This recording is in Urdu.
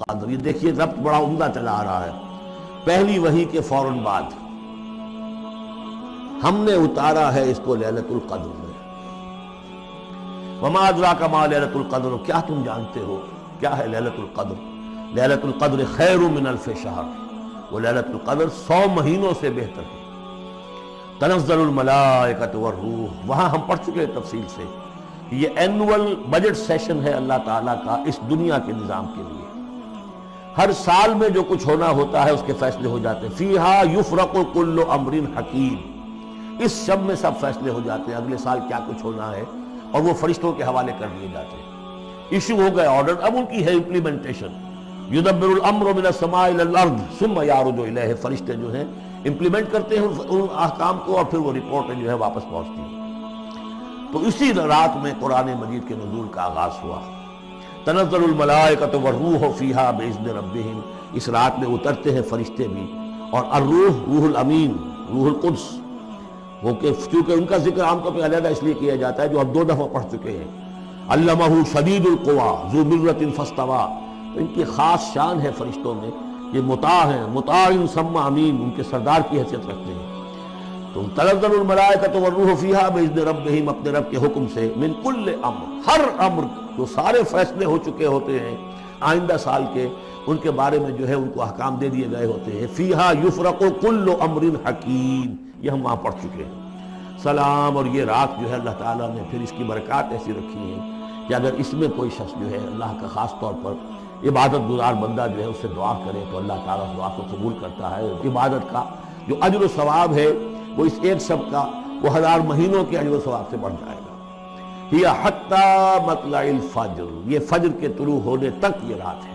القدر. یہ دیکھیے ربط بڑا عمدہ چلا آ رہا ہے. پہلی وحی کے فوراً بعد ہم نے اتارا ہے اس کو لیلۃ القدر میں. وما ادراک ما لیلۃ القدر, کیا تم جانتے ہو کیا ہے لیلۃ القدر؟ لیلۃ القدر خیر من الف شہر, وہ لیلۃ القدر 100 مہینوں سے بہتر ہے. تنزل الملائکۃ والروح, وہاں ہم پڑھ چکے ہیں تفصیل سے. یہ اینول بجٹ سیشن ہے اللہ تعالیٰ کا اس دنیا کے نظام کے لیے. ہر سال میں جو کچھ ہونا ہوتا ہے اس کے فیصلے ہو جاتے ہیں. فیہا یفرق کل امر حکیم, اس شب میں سب فیصلے ہو جاتے ہیں اگلے سال کیا کچھ ہونا ہے, اور وہ فرشتوں کے حوالے کر دیے جاتے ہیں. ایشو ہو گئے آرڈر, اب ان کی ہے امپلیمنٹیشن. یدبر الامر من السماء الى الارض ثم یعرج الیہ, فرشتے جو ہیں امپلیمنٹ کرتے ہیں ان احکام کو, اور پھر وہ رپورٹ جو ہے واپس پہنچتی ہے. تو اسی رات میں قرآن مجید کے نزول کا آغاز ہوا. تنزل الملائکۃ والروح فیہا باذن ربہم, اس رات میں اترتے ہیں فرشتے بھی, اور الروح روح الامین, روح القدس, وہ کہ چونکہ ان کا ذکر عام طور پہ علیحدہ اس لیے کیا جاتا ہے جو اب 2 دفعہ پڑھ چکے ہیں. علمہ شدید القویٰ ذو مرۃ فاستویٰ, ان کی خاص شان ہے فرشتوں میں, یہ مطاع ہیں, مطاع ثم امین, ان کے سردار کی حیثیت رکھتے ہیں. تو تنزل الملائکۃ والروح فیہا باذن ربہم, اپنے رب کے حکم سے, من کل امر, ہر امر, جو سارے فیصلے ہو چکے ہوتے ہیں آئندہ سال کے, ان کے بارے میں جو ہے ان کو احکام دے دیے گئے ہوتے ہیں. فیہا یفرق کل امر حکیم, یہ ہم وہاں پڑھ چکے ہیں. سلام, اور یہ رات جو ہے اللہ تعالیٰ نے پھر اس کی برکات ایسی رکھی ہے کہ اگر اس میں کوئی شخص جو ہے اللہ کا خاص طور پر عبادت گزار بندہ جو ہے اس سے دعا کرے تو اللہ تعالیٰ اس دعا کو قبول کرتا ہے. عبادت کا جو اجر و ثواب ہے وہ اس ایک شب کا وہ 1000 مہینوں کے اجر و ثواب سے بڑھ جائے گا. یہ حتی مطلع الفجر, یہ فجر کے طلوع ہونے تک یہ رات ہے.